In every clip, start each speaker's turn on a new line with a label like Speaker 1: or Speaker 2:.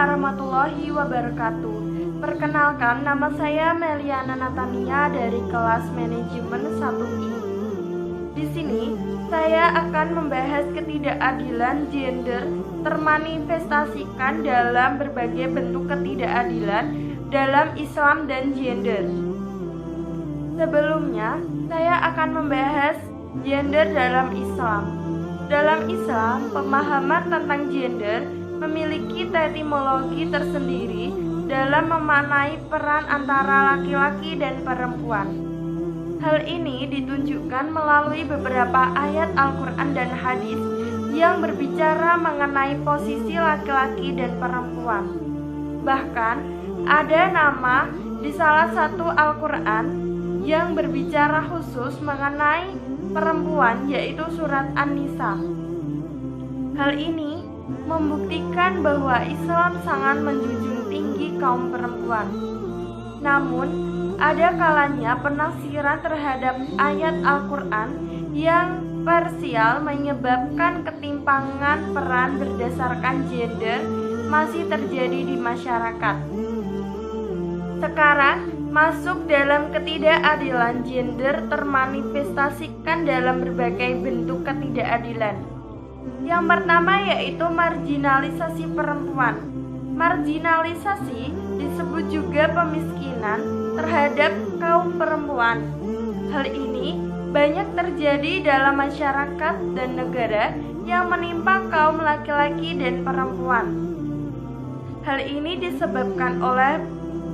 Speaker 1: warahmatullahi wabarakatuh. Perkenalkan, nama saya Meliana Natania dari kelas manajemen 1I. Di sini, saya akan membahas ketidakadilan gender termanifestasikan dalam berbagai bentuk ketidakadilan dalam Islam dan gender. Sebelumnya, saya akan membahas gender dalam Islam. Dalam Islam, pemahaman tentang gender memiliki etimologi tersendiri dalam memaknai peran antara laki-laki dan perempuan. Hal ini ditunjukkan melalui beberapa ayat Al-Quran dan hadis yang berbicara mengenai posisi laki-laki dan perempuan. Bahkan, ada nama di salah satu Al-Quran yang berbicara khusus mengenai perempuan, yaitu surat An-Nisa. Hal ini membuktikan bahwa Islam sangat menjunjung tinggi kaum perempuan. Namun, ada kalanya penafsiran terhadap ayat Al-Quran yang parsial menyebabkan ketimpangan peran berdasarkan gender masih terjadi di masyarakat. Sekarang, masuk dalam ketidakadilan gender termanifestasikan dalam berbagai bentuk ketidakadilan. Yang pertama yaitu marginalisasi perempuan. Marginalisasi disebut juga pemiskinan terhadap kaum perempuan. Hal ini banyak terjadi dalam masyarakat dan negara yang menimpa kaum laki-laki dan perempuan. Hal ini disebabkan oleh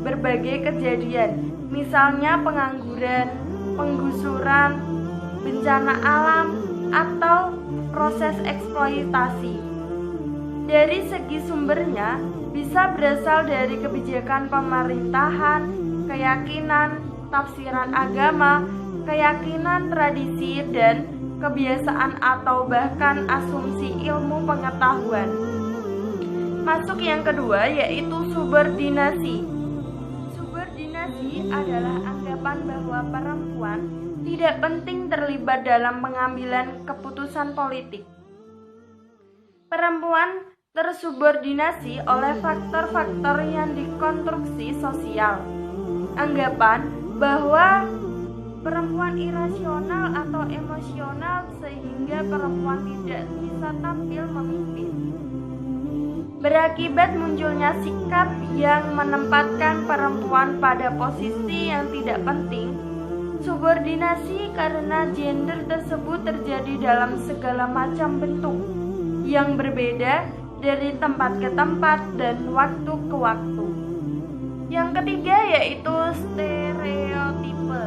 Speaker 1: berbagai kejadian, misalnya pengangguran, penggusuran, bencana alam, atau proses eksploitasi. Dari segi sumbernya, bisa berasal dari kebijakan pemerintahan, keyakinan, tafsiran agama, keyakinan tradisi, dan kebiasaan atau bahkan asumsi ilmu pengetahuan. Masuk yang kedua yaitu subordinasi. Subordinasi adalah anggapan bahwa perempuan tidak penting terlibat dalam pengambilan keputusan politik. Perempuan tersubordinasi oleh faktor-faktor yang dikonstruksi sosial. Anggapan bahwa perempuan irasional atau emosional sehingga perempuan tidak bisa tampil memimpin. Berakibat munculnya sikap yang menempatkan perempuan pada posisi yang tidak penting. Subordinasi karena gender tersebut terjadi dalam segala macam bentuk yang berbeda dari tempat ke tempat dan waktu ke waktu. Yang ketiga yaitu stereotipe.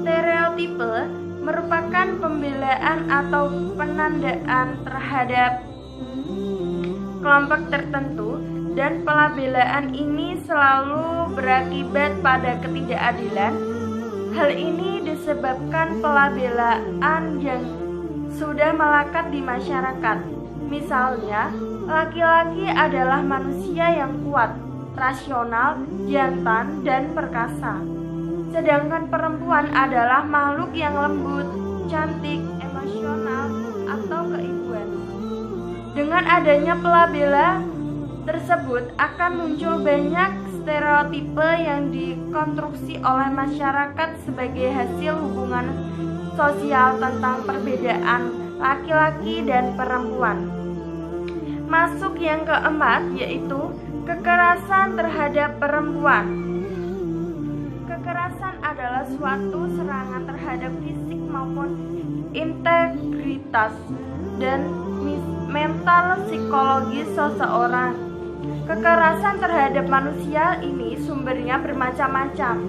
Speaker 1: Stereotipe merupakan pembelaan atau penandaan terhadap kelompok tertentu, dan pelabelaan ini selalu berakibat pada ketidakadilan. Hal ini disebabkan pelabelaan yang sudah melekat di masyarakat. Misalnya, laki-laki adalah manusia yang kuat, rasional, jantan, dan perkasa. Sedangkan perempuan adalah makhluk yang lembut, cantik, emosional, atau keibuan. Dengan adanya pelabelan tersebut akan muncul banyak stereotipe yang dikonstruksi oleh masyarakat sebagai hasil hubungan sosial tentang perbedaan laki-laki dan perempuan. Masuk yang keempat yaitu kekerasan terhadap perempuan. Kekerasan adalah suatu serangan terhadap fisik maupun integritas dan mental psikologis seseorang. Kekerasan terhadap manusia ini sumbernya bermacam-macam.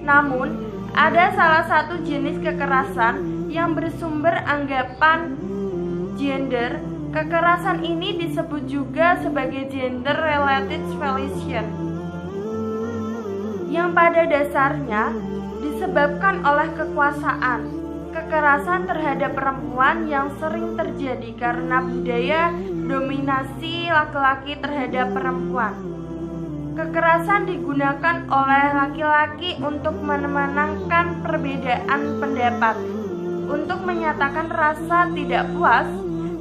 Speaker 1: Namun, ada salah satu jenis kekerasan yang bersumber anggapan gender. Kekerasan ini disebut juga sebagai gender related violation, yang pada dasarnya disebabkan oleh kekuasaan. Kekerasan terhadap perempuan yang sering terjadi karena budaya dominasi laki-laki terhadap perempuan. Kekerasan digunakan oleh laki-laki untuk memenangkan perbedaan pendapat, untuk menyatakan rasa tidak puas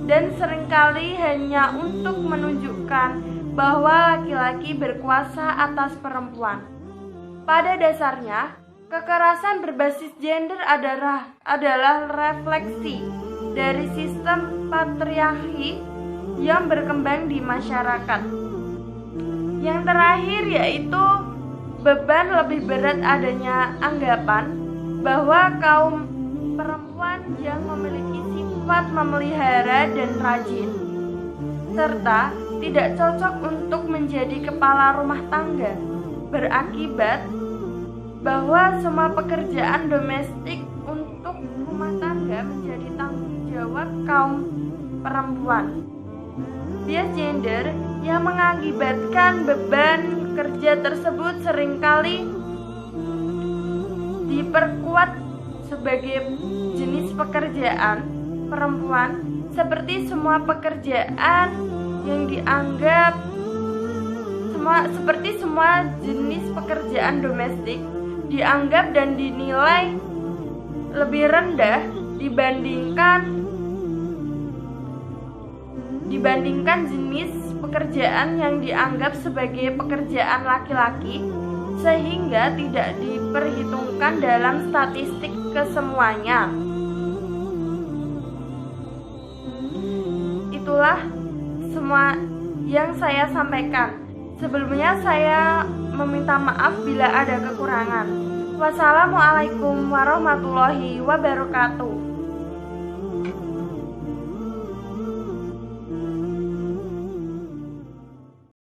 Speaker 1: dan seringkali hanya untuk menunjukkan bahwa laki-laki berkuasa atas perempuan. Pada dasarnya, kekerasan berbasis gender adalah refleksi dari sistem patriarki yang berkembang di masyarakat. Yang terakhir yaitu beban lebih berat adanya anggapan bahwa kaum perempuan yang memiliki sifat memelihara dan rajin, serta tidak cocok untuk menjadi kepala rumah tangga, berakibat bahwa semua pekerjaan domestik untuk rumah tangga menjadi tanggung jawab kaum perempuan. Bias gender yang mengakibatkan beban kerja tersebut seringkali diperkuat sebagai jenis pekerjaan perempuan, seperti semua pekerjaan yang dianggap seperti semua jenis pekerjaan domestik dianggap dan dinilai lebih rendah dibandingkan jenis pekerjaan yang dianggap sebagai pekerjaan laki-laki, sehingga tidak diperhitungkan dalam statistik kesemuanya. Itulah semua yang saya sampaikan. Sebelumnya saya meminta maaf bila ada kekurangan. Wassalamualaikum warahmatullahi wabarakatuh.